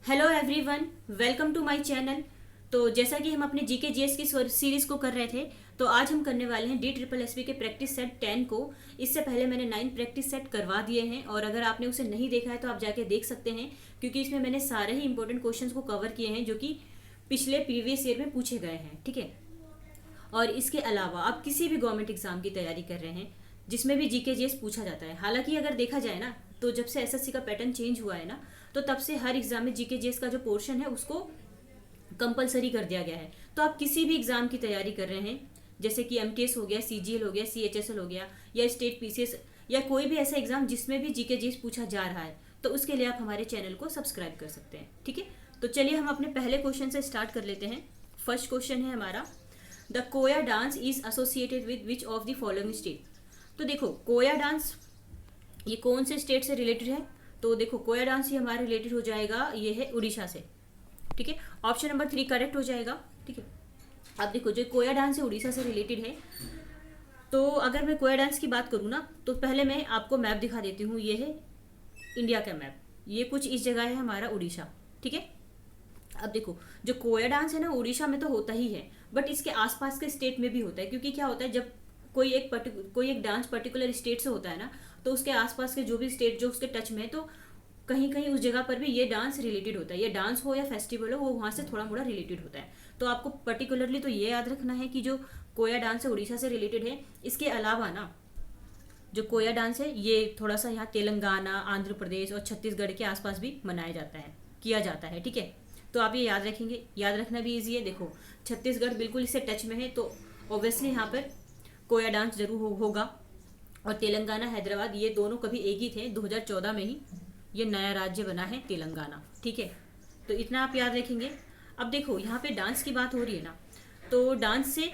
Hello everyone, welcome to my channel. तो जैसा कि हम अपने जीके जीएस की सीरीज को कर रहे थे, तो आज हम करने वाले हैं DSSB के प्रैक्टिस सेट 10 को। इससे पहले मैंने 9 प्रैक्टिस सेट करवा दिए हैं और अगर आपने उसे नहीं देखा है तो आप जाके देख सकते हैं, क्योंकि इसमें मैंने सारे ही इंपॉर्टेंट क्वेश्चंस को कवर किए हैं जो कि पिछले प्रीवियस ईयर में पूछे गए हैं। ठीक है। और इसके अलावा आप किसी भी गवर्नमेंट एग्जाम की तैयारी कर रहे हैं जिसमें भी जीके जीएस पूछा जाता है, हालांकि अगर देखा जाए ना तो जब से एसएससी का पैटर्न चेंज हुआ है ना, तो तब से हर एग्जाम में जीके जीएस का जो पोर्शन है उसको कंपलसरी कर दिया गया है। तो आप किसी भी एग्जाम की तैयारी कर रहे हैं, जैसे कि एमटीएस हो गया, सीजीएल हो गया, सीएचएसएल हो गया, या स्टेट पीसीएस, या कोई भी ऐसा एग्जाम जिसमें भी जीके जीएस पूछा जा रहा है, तो उसके लिए आप हमारे चैनल को सब्सक्राइब कर सकते हैं। ठीक है। तो चलिए हम अपने पहले क्वेश्चन से स्टार्ट कर लेते हैं। फर्स्ट क्वेश्चन है हमारा, the Koya dance is associated with which of the following state. तो देखो, कोया डांस ये कौन से स्टेट से रिलेटेड है? तो देखो, कोया डांस ये हमारा रिलेटेड हो जाएगा, ये है उड़ीसा से। ठीक है। ऑप्शन नंबर 3 करेक्ट हो जाएगा। ठीक है। अब देखो, जो कोया डांस है उड़ीसा से रिलेटेड है। तो अगर मैं कोया डांस की बात करूँ ना, तो पहले मैं आपको मैप दिखा देती हूँ। ये है इंडिया का मैप, ये कुछ इस जगह है हमारा उड़ीसा। ठीक है। अब देखो, जो कोया डांस है ना, उड़ीसा में तो होता ही है, बट इसके आसपास के स्टेट में भी होता है। क्योंकि क्या होता है, जब कोई एक डांस पर्टिकुलर स्टेट से होता है ना, तो उसके आसपास के जो भी स्टेट जो उसके टच में है, तो कहीं कहीं उस जगह पर भी ये डांस रिलेटेड होता है। ये डांस हो या फेस्टिवल हो, वो वहाँ से थोड़ा मोड़ा रिलेटेड होता है। तो आपको पर्टिकुलरली तो ये याद रखना है कि जो कोया डांस है उड़ीसा से रिलेटेड है। इसके अलावा ना, जो कोया डांस है ये थोड़ा सा यहाँ तेलंगाना, आंध्र प्रदेश और छत्तीसगढ़ के आसपास भी मनाया जाता है, किया जाता है। ठीक है। तो आप ये याद रखेंगे, याद रखना भी ईजी है। देखो, छत्तीसगढ़ बिल्कुल इससे टच में है, तो ऑब्वियसली यहाँ पर कोया डांस जरूर होगा। और तेलंगाना, हैदराबाद, ये दोनों कभी एक ही थे। 2014 में ही ये नया राज्य बना है तेलंगाना। ठीक है। तो इतना आप याद रखेंगे। अब देखो, यहाँ पे डांस की बात हो रही है ना, तो डांस से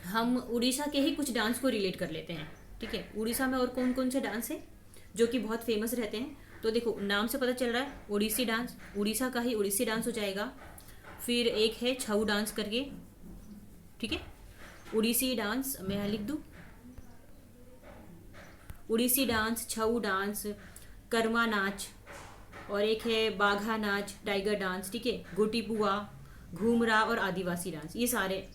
हम उड़ीसा के ही कुछ डांस को रिलेट कर लेते हैं। ठीक है। उड़ीसा में और कौन कौन से डांस है जो कि बहुत फेमस रहते हैं? तो देखो, नाम से पता चल रहा है ओडिसी डांस, उड़ीसा का ही ओडिसी डांस हो जाएगा। फिर एक है छऊ डांस करके। ठीक है। उड़ीसी डांस मैं यहाँ लिख दूँ, उड़ीसी डांस, छऊ डांस, कर्मा नाच, और एक है बाघा नाच, टाइगर डांस। ठीक है। गोटीपुआ, घूमरा और आदिवासी डांस, ये सारे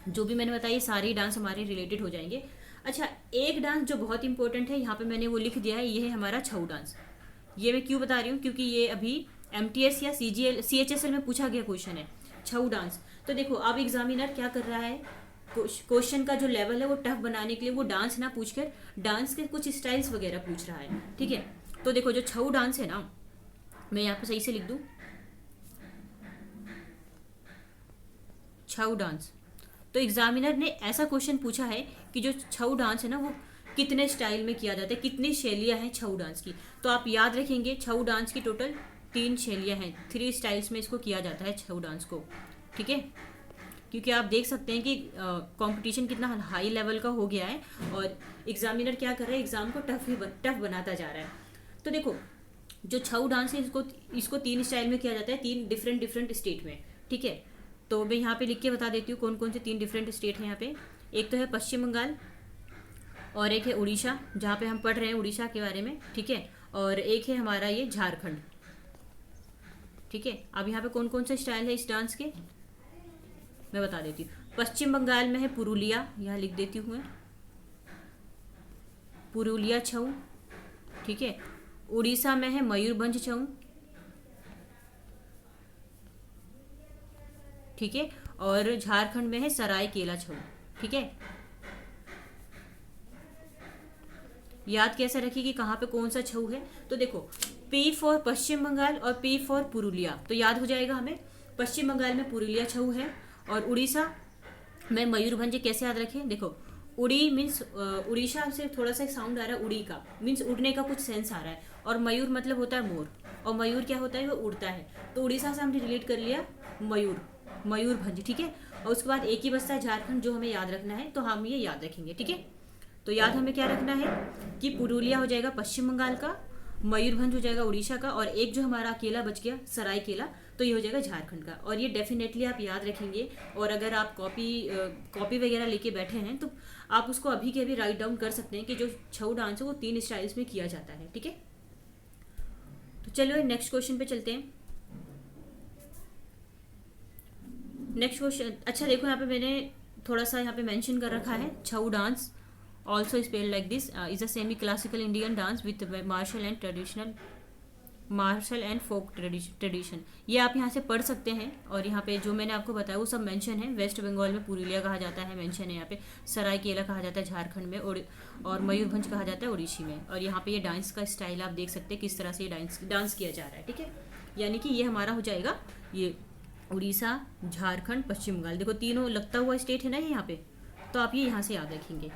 जो भी मैंने बताया, ये सारे डांस हमारे रिलेटेड हो जाएंगे। अच्छा, एक डांस जो बहुत इंपॉर्टेंट है, यहाँ पे मैंने वो लिख दिया है, ये है हमारा छऊ डांस। ये मैं क्यों बता रही हूँ, क्योंकि ये अभी एमटीएस या सीजीएल सीएचएसएल में पूछा गया क्वेश्चन है, छऊ डांस। तो देखो, अब एग्जामिनर क्या कर रहा है, क्वेश्चन का जो लेवल है वो टफ बनाने के लिए वो डांस ना पूछकर डांस के कुछ स्टाइल्स वगैरह पूछ रहा है। ठीक है। तो देखो, जो छऊ डांस है ना, मैं यहाँ पे सही से लिख दूँ, छऊ डांस। तो एग्जामिनर ने ऐसा क्वेश्चन पूछा है कि जो छऊ डांस है ना, वो कितने स्टाइल में किया जाता है, कितनी शैलियाँ हैं छऊ डांस की। तो आप याद रखेंगे, छऊ डांस की टोटल 3 शैलियाँ हैं, 3 स्टाइल्स में इसको किया जाता है छऊ डांस को। ठीक है। क्योंकि आप देख सकते हैं कि कंपटीशन कितना हाई लेवल का हो गया है और एग्जामिनर क्या कर रहा है, एग्जाम को टफ बनाता जा रहा है। तो देखो, जो छऊ डांस है इसको 3 स्टाइल में किया जाता है, 3 डिफरेंट स्टेट में। ठीक है। तो मैं यहाँ पे लिख के बता देती हूँ कौन कौन से 3 डिफरेंट स्टेट हैं यहाँ पे। एक तो है पश्चिम बंगाल, और एक है उड़ीसा, जहाँ पे हम पढ़ रहे हैं उड़ीसा के बारे में। ठीक है। और एक है हमारा ये झारखंड। ठीक है। अब यहाँ पे कौन कौन से स्टाइल है इस डांस के, मैं बता देती हूँ। पश्चिम बंगाल में है पुरुलिया, यहाँ लिख देती हूँ मैं, पुरुलिया छऊ। ठीक है। उड़ीसा में है मयूरभंज छऊ। ठीक है। और झारखंड में है सरायकेला छऊ। ठीक है। याद कैसे रखिए कि कहाँ पे कौन सा छऊ है। तो देखो, पी फॉर पश्चिम बंगाल और पी फॉर पुरुलिया, तो याद हो जाएगा हमें, पश्चिम बंगाल में पुरुलिया छऊ है और उड़ीसा में मयूरभंज। कैसे याद रखें, देखो, उड़ी मीन्स उड़ीसा से थोड़ा सा साउंड आ रहा है, उड़ी का मीन्स उड़ने का कुछ सेंस आ रहा है, और मयूर मतलब होता है मोर, और मयूर क्या होता है, वो उड़ता है। तो उड़ीसा से हमने रिलेट कर लिया मयूर, मयूरभंज। ठीक है। और उसके बाद एक ही बचता है झारखंड, जो हमें याद रखना है, तो हम ये याद रखेंगे। ठीक है। तो याद हमें क्या रखना है कि पुरुलिया हो जाएगा पश्चिम बंगाल का, मयूरभंज हो जाएगा उड़ीसा का, और एक जो हमारा अकेला बच गया सरायकेला, तो ये हो जाएगा झारखंड का। और ये डेफिनेटली आप याद रखेंगे। और अगर आप कॉपी वगैरह लेके बैठे हैं तो आप उसको अभी के अभी राइट डाउन कर सकते हैं कि जो छऊ डांस है वो 3 स्टाइल्स में किया जाता है। ठीक है। तो चलो नेक्स्ट क्वेश्चन पे चलते हैं। नेक्स्ट क्वेश्चन, अच्छा देखो यहाँ पे मैंने थोड़ा सा यहाँ पे मेंशन कर रखा है, Chhau dance also spelled like this is a semi classical Indian dance with martial and folk tradition. ये आप यहाँ से पढ़ सकते हैं। और यहाँ पे जो मैंने आपको बताया वो सब मेंशन है। वेस्ट बंगाल में पुरुलिया कहा जाता है, मेंशन है यहाँ पे। सरायकेला कहा जाता है झारखंड में, और मयूरभंज कहा जाता है उड़ीसी में। और यहाँ पे ये डांस का स्टाइल आप देख सकते हैं किस तरह से ये डांस किया जा रहा है, ठीक है। यानी कि ये हमारा हो जाएगा ये उड़ीसा, झारखंड, पश्चिम बंगाल। देखो तीनों लगता हुआ स्टेट है ना ये यहाँ पे, तो आप ये यहाँ से याद रखेंगे,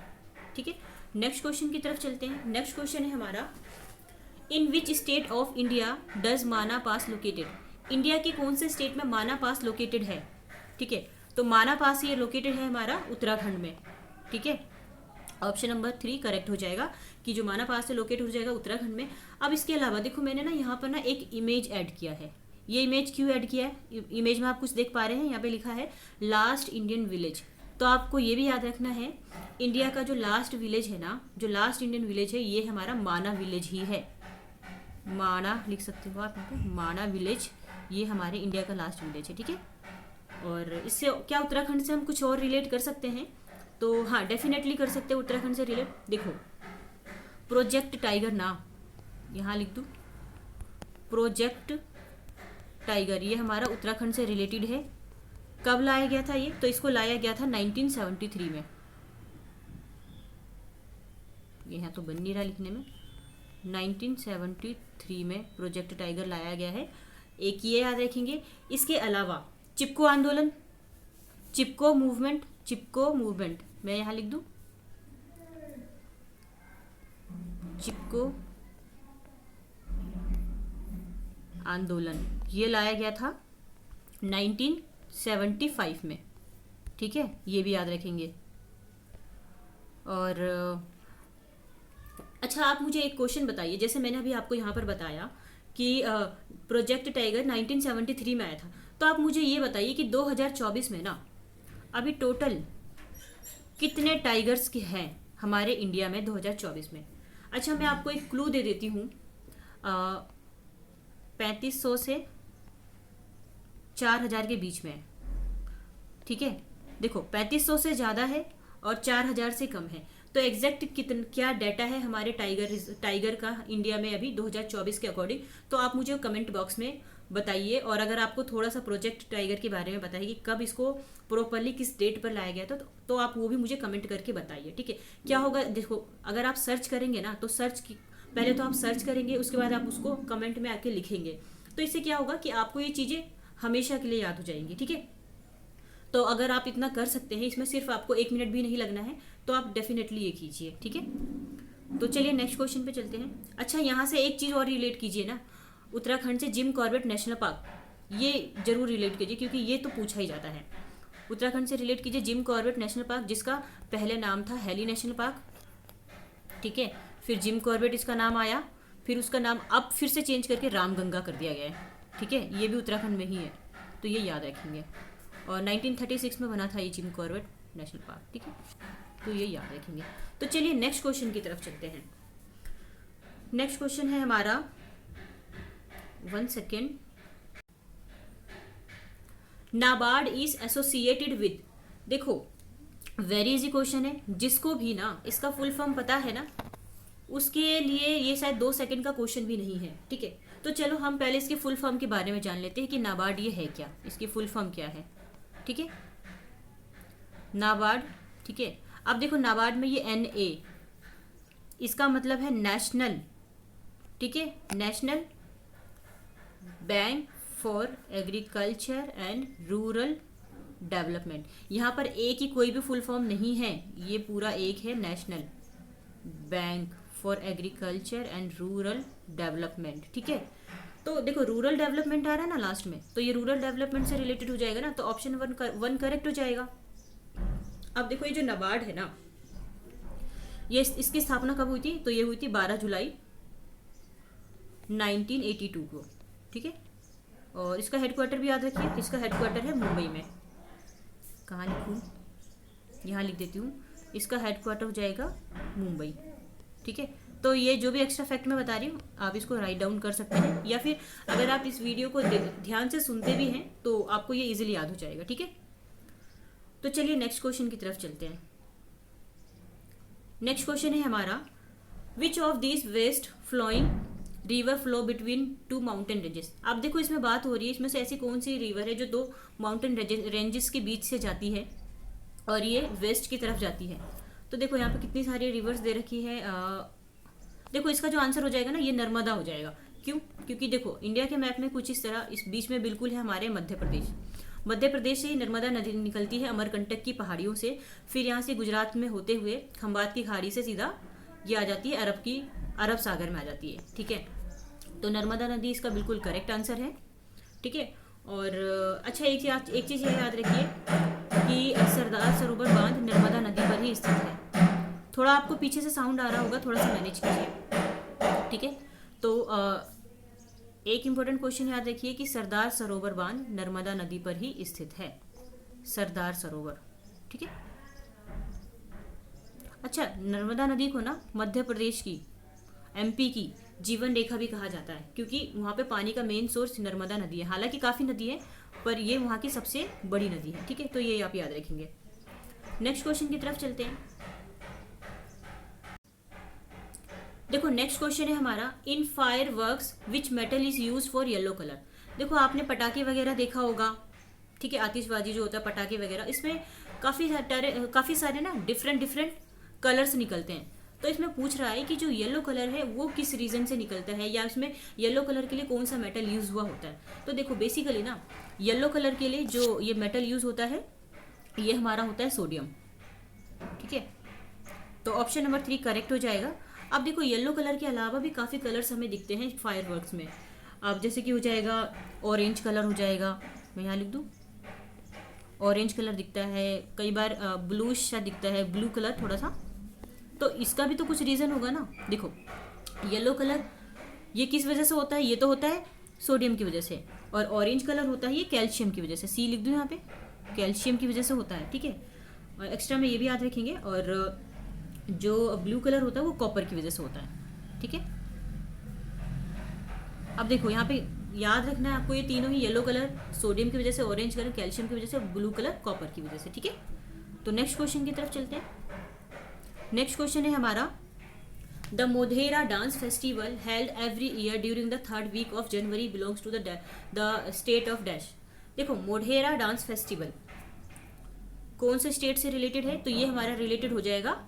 ठीक है। नेक्स्ट क्वेश्चन की तरफ चलते हैं। नेक्स्ट क्वेश्चन है हमारा, in which state of India does Mana pass located. India के कौन से स्टेट में माना पास लोकेटेड है, ठीक है। तो माना पास ये लोकेटेड है हमारा उत्तराखंड में, ठीक है। ऑप्शन नंबर 3 करेक्ट हो जाएगा कि जो माना पास से लोकेट हो जाएगा उत्तराखंड में। अब इसके अलावा देखो मैंने ना यहाँ पर ना एक इमेज ऐड किया है। ये इमेज क्यों ऐड किया है, इमेज में आप कुछ देख पा रहे हैं, यहाँ पे लिखा है लास्ट इंडियन विलेज। तो आपको ये भी याद रखना है, इंडिया का जो लास्ट विलेज है ना, जो लास्ट इंडियन विलेज है, ये हमारा माना विलेज ही है। माना लिख सकते हो आप यहाँ पे, माना विलेज, ये हमारे इंडिया का लास्ट विलेज है, ठीक है। और इससे क्या उत्तराखंड से हम कुछ और रिलेट कर सकते हैं, तो हाँ डेफिनेटली कर सकते हैं उत्तराखंड से रिलेट। देखो प्रोजेक्ट टाइगर ना, यहाँ लिख दूँ प्रोजेक्ट टाइगर, ये हमारा उत्तराखंड से रिलेटेड है। कब लाया गया था ये, तो इसको लाया गया था 1973 में। ये यहाँ तो बन नहीं रहा लिखने में, 1973 में प्रोजेक्ट टाइगर लाया गया है। एक ये याद रखेंगे। इसके अलावा चिपको आंदोलन, चिपको मूवमेंट मैं यहाँ लिख दूँ चिपको आंदोलन, ये लाया गया था 1975 में, ठीक है। ये भी याद रखेंगे। और अच्छा आप मुझे एक क्वेश्चन बताइए, जैसे मैंने अभी आपको यहाँ पर बताया कि प्रोजेक्ट टाइगर 1973 में आया था, तो आप मुझे ये बताइए कि 2024 में ना अभी टोटल कितने टाइगर्स के हैं हमारे इंडिया में 2024 में। अच्छा मैं आपको एक क्लू दे देती हूँ, 3500 से 4000 के बीच में, ठीक है। देखो 3500 से ज़्यादा है और 4000 से कम है, तो एग्जैक्ट क्या डाटा है हमारे टाइगर का इंडिया में अभी 2024 के अकॉर्डिंग, तो आप मुझे कमेंट बॉक्स में बताइए। और अगर आपको थोड़ा सा प्रोजेक्ट टाइगर के बारे में बताइए कि कब इसको प्रॉपरली किस डेट पर लाया गया था, तो आप वो भी मुझे कमेंट करके बताइए, ठीक है। क्या होगा देखो, अगर आप सर्च करेंगे ना, तो पहले तो आप सर्च करेंगे, उसके बाद आप उसको कमेंट में आके लिखेंगे, तो इससे क्या होगा कि आपको ये चीज़ें हमेशा के लिए याद हो जाएंगी, ठीक है। तो अगर आप इतना कर सकते हैं, इसमें सिर्फ आपको 1 मिनट भी नहीं लगना है, तो आप डेफिनेटली ये कीजिए, ठीक है। तो चलिए नेक्स्ट क्वेश्चन पे चलते हैं। अच्छा यहाँ से एक चीज़ और रिलेट कीजिए ना, उत्तराखंड से जिम कॉर्बेट नेशनल पार्क, ये जरूर रिलेट कीजिए क्योंकि ये तो पूछा ही जाता है। उत्तराखंड से रिलेट कीजिए जिम कॉर्बेट नेशनल पार्क, जिसका पहले नाम था हेली नेशनल पार्क, ठीक है। फिर जिम कॉर्बेट इसका नाम आया, फिर उसका नाम अब फिर से चेंज करके रामगंगा कर दिया गया है, ठीक है। ये भी उत्तराखंड में ही है, तो ये याद रखेंगे। और 1936 में बना था ये जिम कॉर्बेट नेशनल पार्क, ठीक है, तो ये याद रखेंगे। तो चलिए नेक्स्ट क्वेश्चन की तरफ चलते हैं। नेक्स्ट क्वेश्चन है हमारा, 1 second, NABARD is associated with. देखो वेरी इजी क्वेश्चन है, जिसको भी ना इसका फुल फॉर्म पता है ना, उसके लिए ये शायद 2 सेकंड का क्वेश्चन भी नहीं है, ठीक है। तो चलो हम पहले इसके फुल फॉर्म के बारे में जान लेते हैं कि नाबार्ड ये है क्या, इसकी फुल फॉर्म क्या है, ठीक है। नाबार्ड, ठीक है। अब देखो नाबार्ड में ये NA, इसका मतलब है नेशनल, ठीक है, national bank for agriculture and rural development. यहाँ पर ए की कोई भी फुल फॉर्म नहीं है, ये पूरा एक है, national bank for agriculture and rural development, ठीक है। तो देखो रूरल डेवलपमेंट आ रहा है ना लास्ट में, तो ये रूरल डेवलपमेंट से रिलेटेड हो जाएगा ना, तो ऑप्शन 1 करेक्ट हो जाएगा। अब देखो ये जो नाबार्ड है ना, ये इसकी स्थापना कब हुई थी, तो ये हुई थी 12 जुलाई 1982 को, ठीक है। और इसका हेडक्वार्टर भी याद रखिए, इसका हेडक्वार्टर है मुंबई में। कहाँ लिखूँ, यहाँ लिख देती हूँ, इसका हेडक्वार्टर हो जाएगा मुंबई, ठीक है। तो ये जो भी एक्स्ट्रा फैक्ट मैं बता रही हूँ आप इसको राइट डाउन कर सकते हैं, या फिर अगर आप इस वीडियो को ध्यान से सुनते भी हैं तो आपको ये इजीली याद हो जाएगा, ठीक है। तो चलिए नेक्स्ट क्वेश्चन की तरफ चलते हैं। नेक्स्ट क्वेश्चन है हमारा, which of these west flowing river flow between two mountain ranges. अब देखो इसमें बात हो रही है, इसमें से ऐसी कौन सी रिवर है जो दो माउंटेन रेंजेस के बीच से जाती है और ये वेस्ट की तरफ जाती है। तो देखो यहाँ पे कितनी सारी रिवर्स दे रखी है। देखो इसका जो आंसर हो जाएगा ना, ये नर्मदा हो जाएगा। क्यों? क्योंकि देखो इंडिया के मैप में कुछ इस तरह, इस बीच में बिल्कुल है हमारे मध्य प्रदेश। मध्य प्रदेश से ही नर्मदा नदी निकलती है अमरकंटक की पहाड़ियों से, फिर यहाँ से गुजरात में होते हुए खंबात की खाड़ी से सीधा ये आ जाती है अरब सागर में आ जाती है। ठीक है, तो नर्मदा नदी इसका बिल्कुल करेक्ट आंसर है। ठीक है, और अच्छा एक चीज़ ये याद रखिए कि सरदार सरोवर बांध नर्मदा नदी पर ही स्थित है। थोड़ा आपको पीछे से साउंड आ रहा होगा, थोड़ा सा मैनेज कीजिए। ठीक है, तो एक इम्पोर्टेंट क्वेश्चन याद रखिए कि सरदार सरोवर बांध नर्मदा नदी पर ही स्थित है। सरदार सरोवर, ठीक है। अच्छा, नर्मदा नदी को ना मध्य प्रदेश की, एमपी की जीवन रेखा भी कहा जाता है, क्योंकि वहाँ पे पानी का मेन सोर्स नर्मदा नदी है। हालांकि काफ़ी नदी है, पर ये वहाँ की सबसे बड़ी नदी है। ठीक है, तो ये आप याद रखेंगे। नेक्स्ट क्वेश्चन की तरफ चलते हैं। देखो नेक्स्ट क्वेश्चन है हमारा, in fire works which metal is use for yellow colour. देखो आपने पटाखे वगैरह देखा होगा, ठीक है, आतिशबाजी जो होता है पटाखे वगैरह, इसमें काफ़ी सारे ना डिफरेंट कलर्स निकलते हैं। तो इसमें पूछ रहा है कि जो येलो कलर है वो किस रीज़न से निकलता है, या इसमें येलो कलर के लिए कौन सा मेटल यूज़ हुआ होता है। तो देखो बेसिकली ना येलो कलर के लिए जो ये मेटल यूज़ होता है ये हमारा होता है सोडियम। ठीक है, तो ऑप्शन नंबर 3 करेक्ट हो जाएगा। अब देखो येलो कलर के अलावा भी काफ़ी कलर्स हमें दिखते हैं फायरवर्क्स में। अब जैसे कि हो जाएगा ऑरेंज कलर हो जाएगा, मैं यहाँ लिख दूँ, ऑरेंज कलर दिखता है, कई बार ब्लू सा दिखता है, ब्लू कलर थोड़ा सा। तो इसका भी तो कुछ रीज़न होगा ना। देखो येलो कलर ये किस वजह से होता है, ये तो होता है सोडियम की वजह से, और ऑरेंज कलर होता है ये कैल्शियम की वजह से। सी लिख दूँ यहाँ पे, कैल्शियम की वजह से होता है। ठीक है, और एक्स्ट्रा में ये भी याद रखेंगे। और जो ब्लू कलर होता है वो कॉपर की वजह से होता है। ठीक है, अब देखो यहाँ पे याद रखना है आपको, ये तीनों ही येलो कलर सोडियम की वजह से, ऑरेंज कलर कैल्शियम की वजह से, ब्लू कलर कॉपर की वजह से। ठीक है, तो नेक्स्ट क्वेश्चन की तरफ चलते हैं। नेक्स्ट क्वेश्चन है हमारा, the Modhera dance festival held every year during the 3rd week of January belongs to the state of dash. देखो मोढेरा डांस फेस्टिवल कौन से स्टेट से रिलेटेड है, तो ये हमारा रिलेटेड हो जाएगा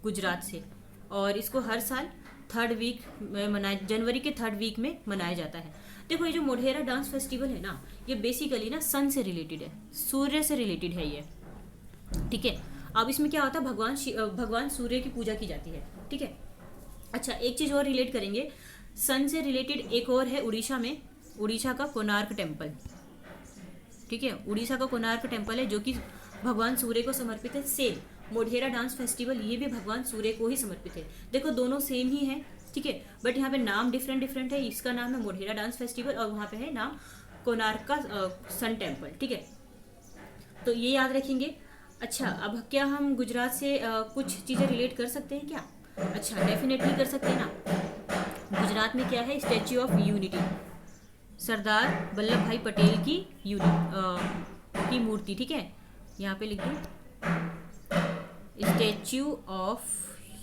गुजरात से, और इसको हर साल 3rd वीक में जनवरी के 3rd वीक में मनाया जाता है। देखो ये जो मोढेरा डांस फेस्टिवल है ना, ये बेसिकली ना सन से रिलेटेड है, सूर्य से रिलेटेड है ये। ठीक है, अब इसमें क्या होता है, भगवान सूर्य की पूजा की जाती है। ठीक है, अच्छा एक चीज़ और रिलेट करेंगे, सन से रिलेटेड एक और है उड़ीसा में, उड़ीसा का कोणार्क टेम्पल। ठीक है, उड़ीसा का कोणार्क टेम्पल है जो कि भगवान सूर्य को समर्पित है। सेम मोढेरा डांस फेस्टिवल ये भी भगवान सूर्य को ही समर्पित है। देखो दोनों सेम ही है। ठीक है, बट यहाँ पे नाम डिफरेंट है। इसका नाम है मोढेरा डांस फेस्टिवल और वहाँ पे है नाम कोणार्क का सन टेम्पल। ठीक है, तो ये याद रखेंगे। अच्छा, अब क्या हम गुजरात से कुछ चीज़ें रिलेट कर सकते हैं क्या? अच्छा डेफिनेटली कर सकते हैं ना। गुजरात में क्या है, statue of unity, Sardar Vallabh भाई पटेल की मूर्ति। ठीक है, यहाँ पे लिख दूँ स्टैच्यू ऑफ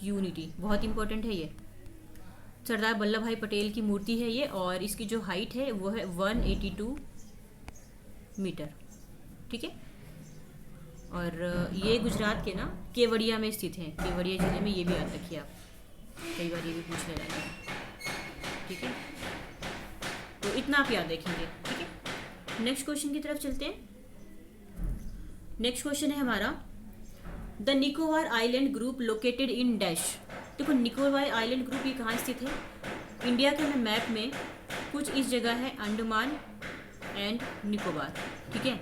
यूनिटी, बहुत इंपॉर्टेंट है ये। सरदार वल्लभ भाई पटेल की मूर्ति है ये, और इसकी जो हाइट है वो है 182 मीटर। ठीक है, और ये गुजरात के ना केवड़िया में स्थित है। केवड़िया जिले में, ये भी याद रखिए आप, कई बार ये भी पूछ ले जाएगा। ठीक है, तो इतना आप याद रखेंगे। ठीक है, नेक्स्ट क्वेश्चन की तरफ चलते हैं। नेक्स्ट क्वेश्चन है हमारा, the Nicobar island group located in dash. देखो निकोबार आइलैंड ग्रुप ये कहाँ स्थित है, इंडिया के मैप में कुछ इस जगह है, अंडमान एंड निकोबार। ठीक है,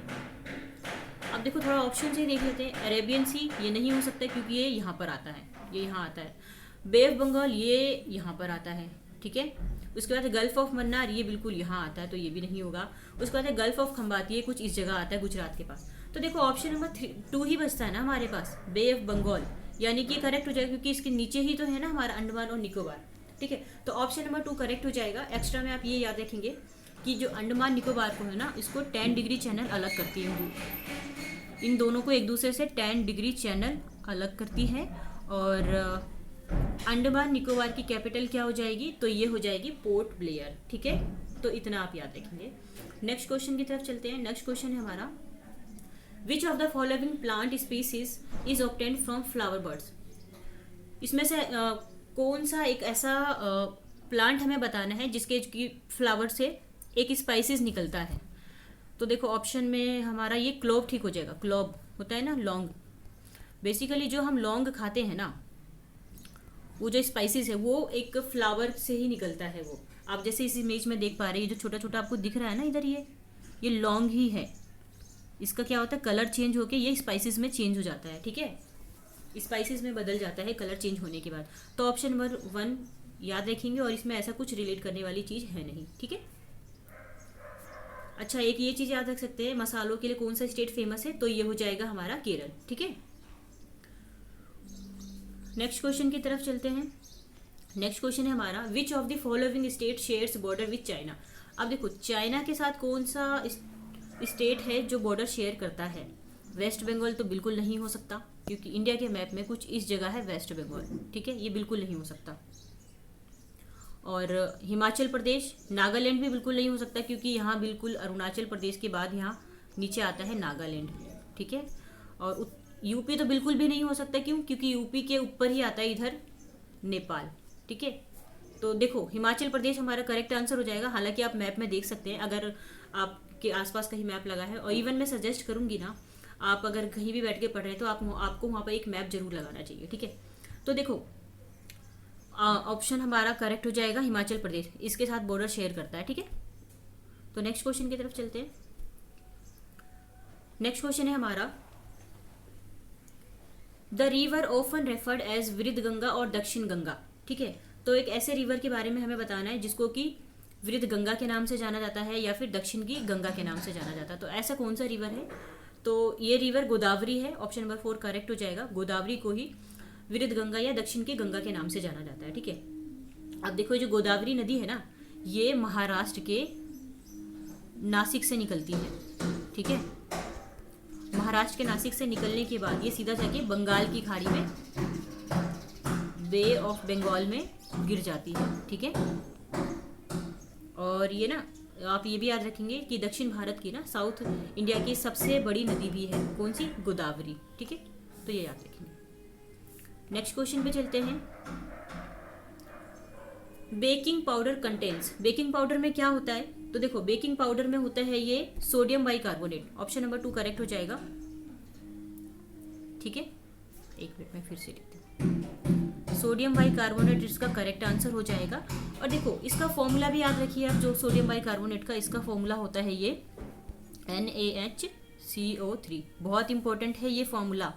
अब देखो थोड़ा ऑप्शन से देख लेते हैं। अरेबियन सी ये नहीं हो सकता क्योंकि ये यहाँ पर आता है, ये यहाँ आता है। बे ऑफ बंगाल ये यहाँ पर आता है। ठीक है, उसके बाद गल्फ ऑफ मन्नार ये बिल्कुल यहाँ आता है, तो ये भी नहीं होगा। उसके बाद गल्फ ऑफ खंबात ये कुछ इस जगह आता है गुजरात के पास। तो देखो ऑप्शन नंबर 2 ही बचता है ना हमारे पास, बे ऑफ बंगाल, यानी कि करेक्ट हो जाएगा क्योंकि इसके नीचे ही तो है ना हमारा अंडमान और निकोबार। ठीक है, तो ऑप्शन नंबर 2 करेक्ट हो जाएगा। एक्स्ट्रा में आप ये याद रखेंगे कि जो अंडमान निकोबार को है ना, इसको 10 डिग्री चैनल अलग करती है इन दोनों को एक दूसरे से 10 डिग्री चैनल अलग करती है। और अंडमान निकोबार की कैपिटल क्या हो जाएगी, तो ये हो जाएगी पोर्ट ब्लेयर। ठीक है, तो इतना आप याद रखेंगे। नेक्स्ट क्वेश्चन की तरफ चलते हैं। नेक्स्ट क्वेश्चन है हमारा, which of the following plant species is obtained from flower birds. इसमें से कौन सा एक ऐसा प्लांट हमें बताना है जिसके की फ्लावर से एक स्पाइसेस निकलता है। तो देखो ऑप्शन में हमारा ये क्लोव ठीक हो जाएगा। क्लोव होता है ना लौंग, बेसिकली जो हम लौंग खाते हैं ना, वो जो स्पाइसेस है वो एक फ्लावर से ही निकलता है। वो आप जैसे इस इमेज में देख पा रहे हैं, जो छोटा छोटा आपको दिख रहा है ना इधर, ये लौंग ही है। इसका क्या होता है, कलर चेंज होके ये स्पाइसेस में चेंज हो जाता है। ठीक है, स्पाइसेस में बदल जाता है कलर चेंज होने के बाद। तो ऑप्शन नंबर 1 याद रखेंगे, और इसमें ऐसा कुछ रिलेट करने वाली चीज़ है नहीं। ठीक है, अच्छा एक ये चीज़ याद रख सकते हैं, मसालों के लिए कौन सा स्टेट फेमस है, तो ये हो जाएगा हमारा केरल। ठीक है, नेक्स्ट क्वेश्चन की तरफ चलते हैं। नेक्स्ट क्वेश्चन है हमारा, which of the following state shares border with China. अब देखो चाइना के साथ कौन सा स्टेट है जो बॉर्डर शेयर करता है। वेस्ट बंगाल तो बिल्कुल नहीं हो सकता, क्योंकि इंडिया के मैप में कुछ इस जगह है वेस्ट बंगाल। ठीक है, ये बिल्कुल नहीं हो सकता। और हिमाचल प्रदेश, नागालैंड भी बिल्कुल नहीं हो सकता, क्योंकि यहाँ बिल्कुल अरुणाचल प्रदेश के बाद यहाँ नीचे आता है नागालैंड। ठीक है, और यूपी तो बिल्कुल भी नहीं हो सकता। क्यों, क्योंकि यूपी के ऊपर ही आता है इधर नेपाल। ठीक है, तो देखो हिमाचल प्रदेश हमारा करेक्ट आंसर हो जाएगा। हालांकि आप मैप में देख सकते हैं, अगर आपके आसपास कहीं मैप लगा है, और इवन मैं सजेस्ट करूंगी ना, आप अगर कहीं भी बैठ के पढ़ रहे हैं तो आपको वहाँ पर एक मैप जरूर लगाना चाहिए। ठीक है, तो देखो ऑप्शन हमारा करेक्ट हो जाएगा हिमाचल प्रदेश, इसके साथ बॉर्डर शेयर करता है। ठीक है, तो नेक्स्ट क्वेश्चन की तरफ चलते हैं। नेक्स्ट क्वेश्चन है हमारा, the river often referred as Vriddha Ganga और दक्षिण गंगा। ठीक है, तो एक ऐसे रिवर के बारे में हमें बताना है जिसको कि वृद्ध गंगा के नाम से जाना जाता है या फिर दक्षिण की गंगा के नाम से जाना जाता है। तो ऐसा कौन सा रिवर है, तो ये रिवर गोदावरी है। ऑप्शन नंबर 4 करेक्ट हो जाएगा। गोदावरी को ही वृद्ध गंगा या दक्षिण की गंगा के नाम से जाना जाता है। ठीक है, अब देखो जो गोदावरी नदी है ना, ये महाराष्ट्र के नासिक से निकलती है। ठीक है, महाराष्ट्र के नासिक से निकलने के बाद ये सीधा जाके बंगाल की खाड़ी में, बे ऑफ बंगाल में गिर जाती है। ठीक है, और ये ना आप ये भी याद रखेंगे कि दक्षिण भारत की ना, साउथ इंडिया की सबसे बड़ी नदी भी है। कौन सी, गोदावरी। ठीक है, तो ये याद रखेंगे। नेक्स्ट क्वेश्चन पे चलते हैं। Baking powder contains, baking powder में क्या होता है, तो देखो बेकिंग पाउडर में होता है ये sodium bicarbonate. Option number 2 correct हो जाएगा। ठीक है, एक मिनट में फिर से लिखते हैं, सोडियम बाइकार्बोनेट इसका करेक्ट आंसर हो जाएगा। और देखो इसका फॉर्मूला भी याद रखिए आप, जो सोडियम बाइकार्बोनेट का इसका फॉर्मूला होता है ये NaHCO3। बहुत इंपॉर्टेंट है ये फॉर्मूला,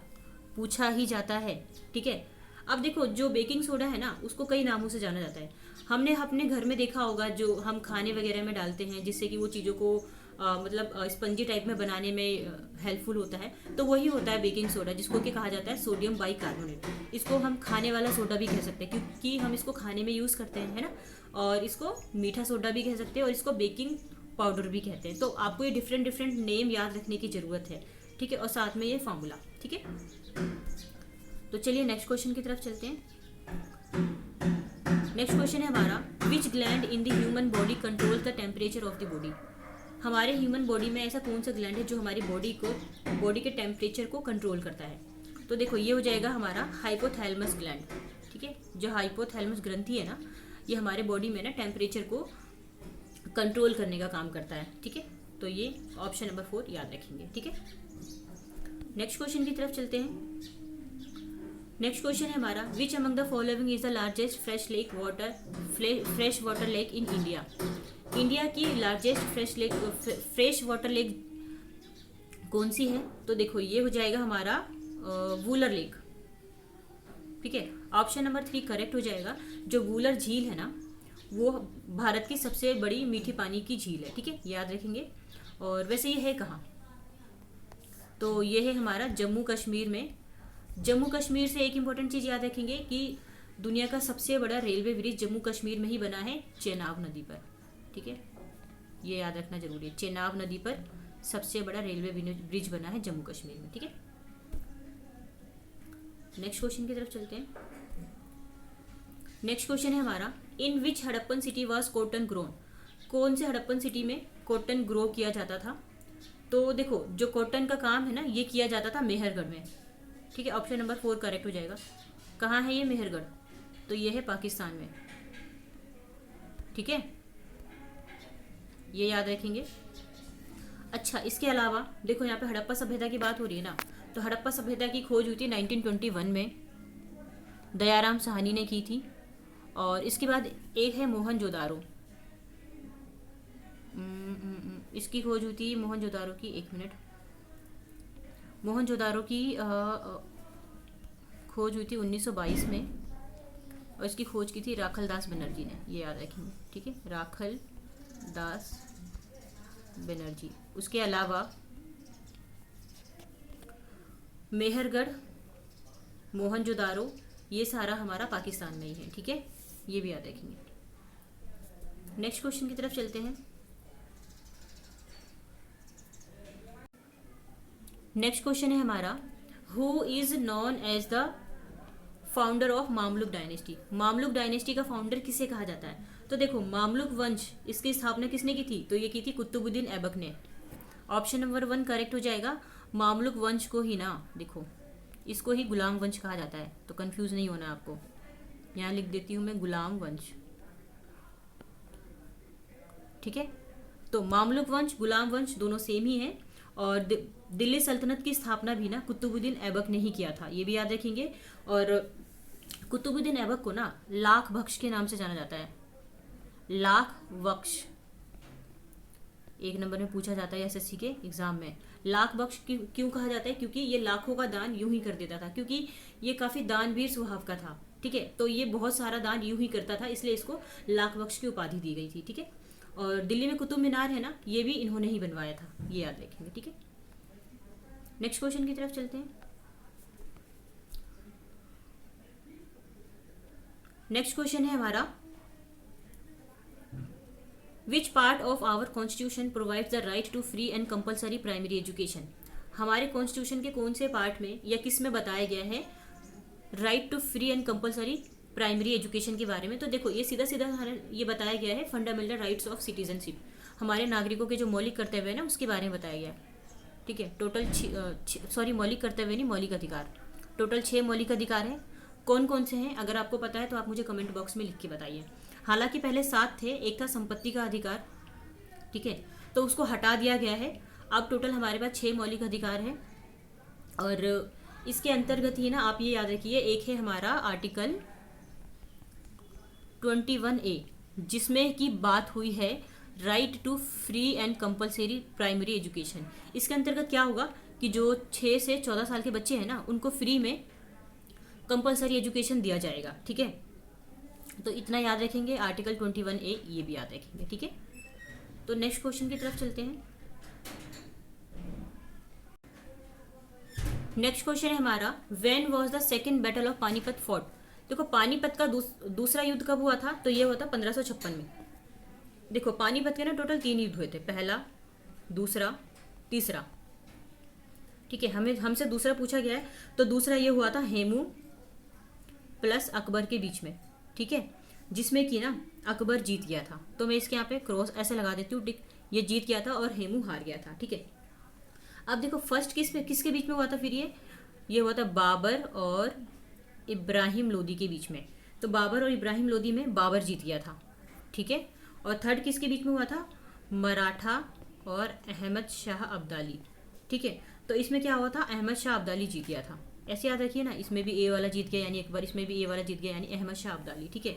पूछा ही जाता है। ठीक है, अब देखो जो बेकिंग सोडा है ना, उसको कई नामों से जाना जाता है। हमने अपने घर में देखा होगा, जो हम खाने वगैरह में डालते हैं जिससे कि वो चीज़ों को मतलब स्पंजी टाइप में बनाने में हेल्पफुल होता है, तो वही होता है बेकिंग सोडा, जिसको कि कहा जाता है सोडियम बाइकार्बोनेट। इसको हम खाने वाला सोडा भी कह सकते हैं, क्योंकि हम इसको खाने में यूज़ करते हैं, है ना। और इसको मीठा सोडा भी कह सकते हैं, और इसको बेकिंग पाउडर भी कहते हैं। तो आपको ये डिफरेंट डिफरेंट नेम याद रखने की ज़रूरत है। ठीक है, और साथ में ये फार्मूला। ठीक है, तो चलिए नेक्स्ट क्वेश्चन की तरफ चलते हैं। नेक्स्ट क्वेश्चन है हमारा, विच gland in the human body control the temperature of the body. हमारे ह्यूमन बॉडी में ऐसा कौन सा ग्लैंड है जो हमारी बॉडी के टेम्परेचर को कंट्रोल करता है। तो देखो ये हो जाएगा हमारा हाइपोथैलेमस ग्लैंड। ठीक है, जो हाइपोथैलेमस ग्रंथि है ना, ये हमारे बॉडी में ना टेम्परेचर को कंट्रोल करने का काम करता है। ठीक है, तो ये ऑप्शन नंबर 4 याद रखेंगे। ठीक है, नेक्स्ट क्वेश्चन की तरफ चलते हैं। नेक्स्ट क्वेश्चन है हमारा, which among the following is the largest fresh water lake in India. India की लार्जेस्ट फ्रेश वाटर लेक कौन सी है, तो देखो ये हो जाएगा हमारा वूलर लेक। ठीक है, ऑप्शन नंबर 3 करेक्ट हो जाएगा। जो वूलर झील है ना, वो भारत की सबसे बड़ी मीठी पानी की झील है। ठीक है, याद रखेंगे। और वैसे ये है कहाँ, तो ये है हमारा जम्मू कश्मीर में। जम्मू कश्मीर से एक इम्पॉर्टेंट चीज़ याद रखेंगे कि दुनिया का सबसे बड़ा रेलवे ब्रिज जम्मू कश्मीर में ही बना है, चेनाब नदी पर। ठीक है, ये याद रखना जरूरी है, चेनाब नदी पर सबसे बड़ा रेलवे ब्रिज बना है जम्मू कश्मीर में। ठीक है, नेक्स्ट क्वेश्चन की तरफ चलते हैं। नेक्स्ट क्वेश्चन है हमारा, in which Harappan city was cotton grown. कौन से हड़प्पन सिटी में कॉटन ग्रो किया जाता था? तो देखो, जो कॉटन का काम है ना, ये किया जाता था मेहरगढ़ में। ठीक है, ऑप्शन नंबर 4 करेक्ट हो जाएगा। कहाँ है ये मेहरगढ़? तो ये है पाकिस्तान में। ठीक है, ये याद रखेंगे। अच्छा, इसके अलावा देखो यहाँ पे हड़प्पा सभ्यता की बात हो रही है ना, तो हड़प्पा सभ्यता की खोज हुई थी 1921 में, दयाराम साहनी ने की थी। और इसके बाद एक है मोहनजोदारो, इसकी खोज हुई थी मोहनजोदारो की, एक मिनट, मोहनजोदारो की खोज हुई थी 1922 में, और इसकी खोज की थी राखल दास बनर्जी ने, ये याद रखेंगे। ठीक है, राखल दास बनर्जी। उसके अलावा मेहरगढ़, मोहनजोदारो, ये सारा हमारा पाकिस्तान में ही है। ठीक है, ये भी याद रखेंगे। नेक्स्ट क्वेश्चन की तरफ चलते हैं। नेक्स्ट क्वेश्चन है हमारा, who is known as the founder of Mamluk dynasty. Mamluk dynasty का फाउंडर किसे कहा जाता है? तो देखो, मामलुक वंश, इसकी स्थापना किसने की थी? तो ये की थी कुतुबुद्दीन ऐबक ने। ऑप्शन नंबर 1 करेक्ट हो जाएगा। मामलुक वंश को ही ना, देखो, इसको ही गुलाम वंश कहा जाता है, तो कंफ्यूज नहीं होना आपको। यहाँ लिख देती हूँ मैं गुलाम वंश। ठीक है, तो मामलुक वंश, गुलाम वंश दोनों सेम ही हैं। और दिल्ली सल्तनत की स्थापना भी ना कुतुबुद्दीन ऐबक ने ही किया था, ये भी याद रखेंगे। और कुतुबुद्दीन ऐबक को ना लाख बख्श के नाम से जाना जाता है। लाख बख्श एक नंबर में पूछा जाता है एसएससी के एग्जाम में। लाख बख्श क्यों कहा जाता है? क्योंकि ये लाखों का दान यूं ही कर देता था, क्योंकि ये काफी दानवीर स्वभाव का था। ठीक है, तो ये बहुत सारा दान यूं ही करता था, इसलिए इसको लाख बख्श की उपाधि दी गई थी। ठीक है, और दिल्ली में कुतुब मीनार है ना, ये भी इन्होंने ही बनवाया था, ये याद रखेंगे। ठीक है, नेक्स्ट क्वेश्चन की तरफ चलते हैं। नेक्स्ट क्वेश्चन है हमारा, which part of our constitution provides the right to free and compulsory primary education. हमारे कॉन्स्टिट्यूशन के कौन से पार्ट में या किस में बताया गया है right to free and compulsory primary education के बारे में? तो देखो, ये सीधा सीधा ये बताया गया है फंडामेंटल राइट्स ऑफ सिटीजनशिप, हमारे नागरिकों के जो मौलिक कर्तव्य है ना, उसके बारे में बताया गया है। ठीक है, टोटल मौलिक कर्तव्य नहीं, मौलिक अधिकार, टोटल 6 मौलिक अधिकार हैं। कौन कौन से हैं? अगर आपको पता है तो आप मुझे कमेंट बॉक्स में लिख के बताइए। हालांकि पहले 7 थे, एक था संपत्ति का अधिकार। ठीक है, तो उसको हटा दिया गया है। अब टोटल हमारे पास 6 मौलिक अधिकार हैं। और इसके अंतर्गत ही ना, आप ये याद रखिए, एक है हमारा आर्टिकल 21A, जिसमें की बात हुई है right to free and compulsory primary education. इसके अंतर्गत क्या होगा कि जो 6 से 14 साल के बच्चे हैं ना, उनको फ्री में कंपलसरी एजुकेशन दिया जाएगा। ठीक है, तो इतना याद रखेंगे, आर्टिकल 21A ये भी याद रखेंगे। ठीक है, तो नेक्स्ट क्वेश्चन की तरफ चलते हैं। नेक्स्ट क्वेश्चन है हमारा, when was the second battle of Panipat fought. देखो, पानीपत का दूसरा युद्ध कब हुआ था? तो ये हुआ था 1556 में। देखो, पानीपत के ना टोटल 3 युद्ध हुए थे, पहला, दूसरा, तीसरा। ठीक है, हमसे दूसरा पूछा गया है, तो दूसरा ये हुआ था हेमू प्लस अकबर के बीच में। ठीक है, जिसमें कि ना अकबर जीत गया था। तो मैं इसके यहाँ पे क्रॉस ऐसे लगा देती हूँ, टिक, ये जीत गया था और हेमू हार गया था। ठीक है, अब देखो फर्स्ट किसके बीच में हुआ था? फिर ये हुआ था बाबर और इब्राहिम लोदी के बीच में। तो बाबर और इब्राहिम लोदी में बाबर जीत गया था। ठीक है, और थर्ड किसके बीच में हुआ था? मराठा और अहमद शाह अब्दाली। ठीक है, तो इसमें क्या हुआ था? अहमद शाह अब्दाली जीत गया था। ऐसे याद रखिए ना, इसमें भी ए वाला जीत गया यानी अकबर, इसमें भी ए वाला जीत गया यानी अहमद शाह अब्दाली। ठीक है,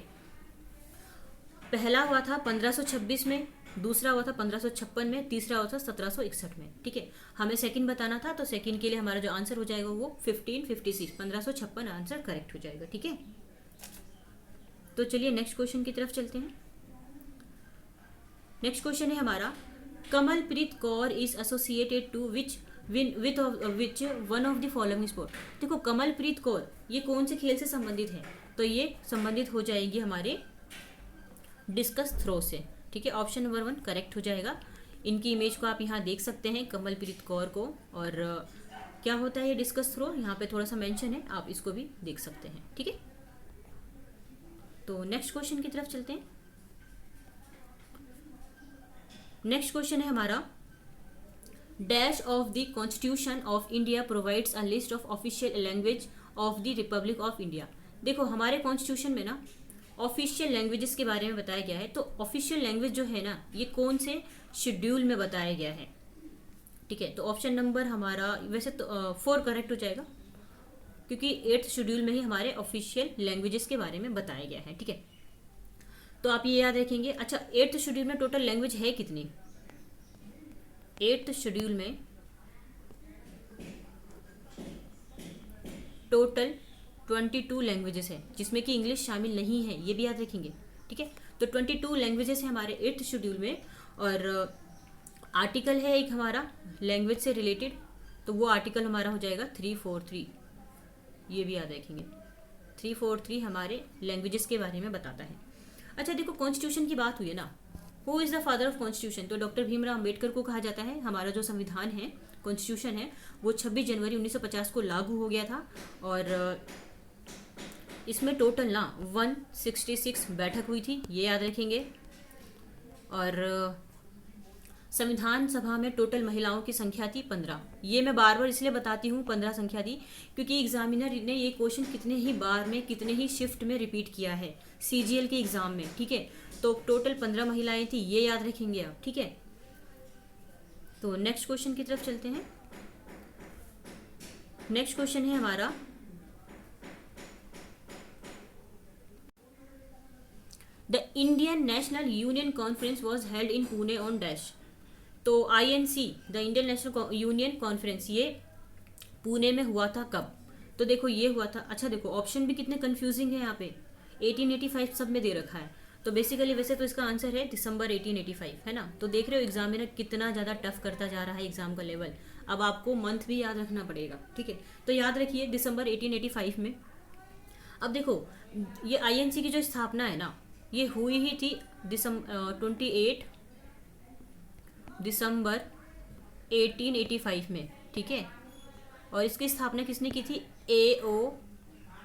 पहला हुआ था 1526 में, दूसरा हुआ था 1556 में, तीसरा हुआ था 1761 में। ठीक है, हमें सेकंड बताना था, तो सेकंड के लिए हमारा जो आंसर हो जाएगा वो 1556, 1556 आंसर करेक्ट हो जाएगा। ठीक है, तो चलिए नेक्स्ट क्वेश्चन की तरफ चलते हैं। नेक्स्ट क्वेश्चन है हमारा, Kamalpreet Kaur is associated to which one of the following sport. देखो, कमलप्रीत कौर ये कौन से खेल से संबंधित है? तो ये संबंधित हो जाएगी हमारे डिस्कस थ्रो से। ठीक है, ऑप्शन नंबर 1 करेक्ट हो जाएगा। इनकी इमेज को आप यहाँ देख सकते हैं, कमलप्रीत कौर को। और क्या होता है ये डिस्कस थ्रो, यहाँ पे थोड़ा सा मेंशन है, आप इसको भी देख सकते हैं। ठीक है, तो नेक्स्ट क्वेश्चन की तरफ चलते हैं। नेक्स्ट क्वेश्चन है हमारा, dash of the constitution of India provides a list of official language of the Republic of India. देखो हमारे कॉन्स्टिट्यूशन में ना ऑफिशियल लैंग्वेजेस के बारे में बताया गया है। तो ऑफिशियल लैंग्वेज जो है ना, ये कौन से शेड्यूल में बताया गया है। ठीक है, तो ऑप्शन नंबर हमारा वैसे तो 4 करेक्ट हो जाएगा, क्योंकि 8th शेड्यूल में ही हमारे ऑफिशियल लैंग्वेजेस के बारे में बताया गया है। ठीक है, तो आप ये याद रखेंगे। अच्छा, 8th शेड्यूल में टोटल लैंग्वेज है कितनी? 8th शेड्यूल में टोटल 22 लैंग्वेजेस है, जिसमें कि इंग्लिश शामिल नहीं है, ये भी याद रखेंगे। ठीक है, तो 22 लैंग्वेजेस है हमारे 8th शेड्यूल में। और आर्टिकल है एक हमारा लैंग्वेज से रिलेटेड, तो वो आर्टिकल हमारा हो जाएगा 343, ये भी याद रखेंगे। 343 हमारे लैंग्वेजेस के बारे में बताता है। अच्छा देखो, कॉन्स्टिट्यूशन की बात हुई है ना, who is the father of constitution, तो डॉक्टर भीमराव अम्बेडकर को कहा जाता है। हमारा जो संविधान है, कॉन्स्टिट्यूशन है, वो 26 जनवरी 1950 को लागू हो गया था। और इसमें टोटल ना 166 बैठक हुई थी, ये याद रखेंगे। और संविधान सभा में टोटल महिलाओं की संख्या थी 15। ये मैं बार बार इसलिए बताती हूँ 15 संख्या थी, क्योंकि एग्जामिनर ने ये क्वेश्चन कितने ही बार में, कितने ही शिफ्ट में रिपीट किया है CGL के एग्जाम में। ठीक है, तो टोटल 15 महिलाएं थी, ये याद रखेंगे आप। ठीक है, तो नेक्स्ट क्वेश्चन की तरफ चलते हैं। नेक्स्ट क्वेश्चन है हमारा, the Indian national union conference was held in Pune on dash. तो INC, the Indian national union conference, ये पुणे में हुआ था कब? तो देखो ये हुआ था, अच्छा देखो ऑप्शन भी कितने कंफ्यूजिंग है यहाँ पे, 1885 सब में दे रखा है। तो बेसिकली वैसे तो इसका आंसर है दिसंबर 1885, है ना। तो देख रहे हो एग्जामिनर कितना ज़्यादा टफ करता जा रहा है एग्जाम का लेवल। अब आपको मंथ भी याद रखना पड़ेगा। ठीक है, तो याद रखिए दिसंबर 1885 में। अब देखो ये INC की जो स्थापना है ना, ये हुई ही थी 28 दिसंबर 1885 में। ठीक है, और इसकी स्थापना किसने की थी? A.O.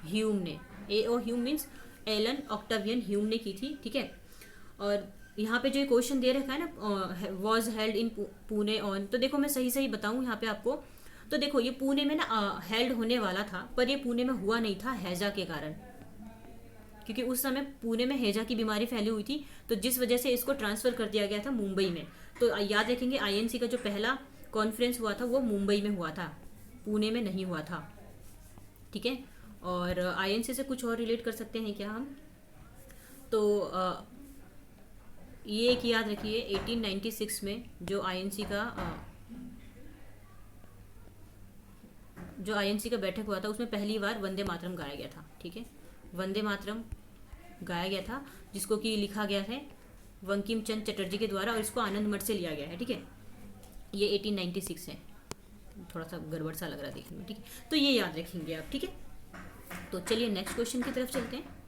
ह्यूम ने। A.O. Hume means Allan Octavian Hume ने की थी। ठीक है, और यहाँ पे जो क्वेश्चन दे रखा है ना, was held in Pune on, तो देखो मैं सही सही बताऊँ यहाँ पे आपको। तो देखो ये पुणे में ना हेल्ड होने वाला था, पर ये पुणे में हुआ नहीं था हैजा के कारण, क्योंकि उस समय पुणे में हैजा की बीमारी फैली हुई थी। तो जिस वजह से इसको ट्रांसफ़र कर दिया गया था मुंबई में। तो याद रखेंगे INC का जो पहला कॉन्फ्रेंस हुआ था वो मुंबई में हुआ था, पुणे में नहीं हुआ था। ठीक है, और INC से कुछ और रिलेट कर सकते हैं क्या हम? तो ये एक याद रखिए, 1896 में जो INC का बैठक हुआ था, उसमें पहली बार वंदे मातरम गाया गया था। ठीक है, वंदे मातरम गाया गया था, जिसको कि लिखा गया है बंकिम चंद्र चटर्जी के द्वारा, और इसको आनंद मठ से लिया गया है। ठीक है, ये 1896 है, थोड़ा सा गड़बड़ सा लग रहा है देखने में। ठीक है, तो ये याद रखेंगे आप। ठीक है, तो चलिए नेक्स्ट क्वेश्चन की तरफ चलते हैं।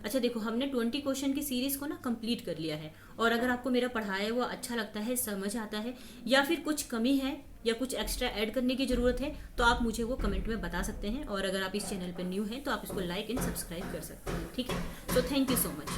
अच्छा देखो, हमने 20 क्वेश्चन की सीरीज़ को ना कंप्लीट कर लिया है। और अगर आपको मेरा पढ़ाया हुआ अच्छा लगता है, समझ आता है, या फिर कुछ कमी है या कुछ एक्स्ट्रा ऐड करने की ज़रूरत है, तो आप मुझे वो कमेंट में बता सकते हैं। और अगर आप इस चैनल पर न्यू हैं तो आप इसको लाइक एंड सब्सक्राइब कर सकते हैं। ठीक है, so thank you so much.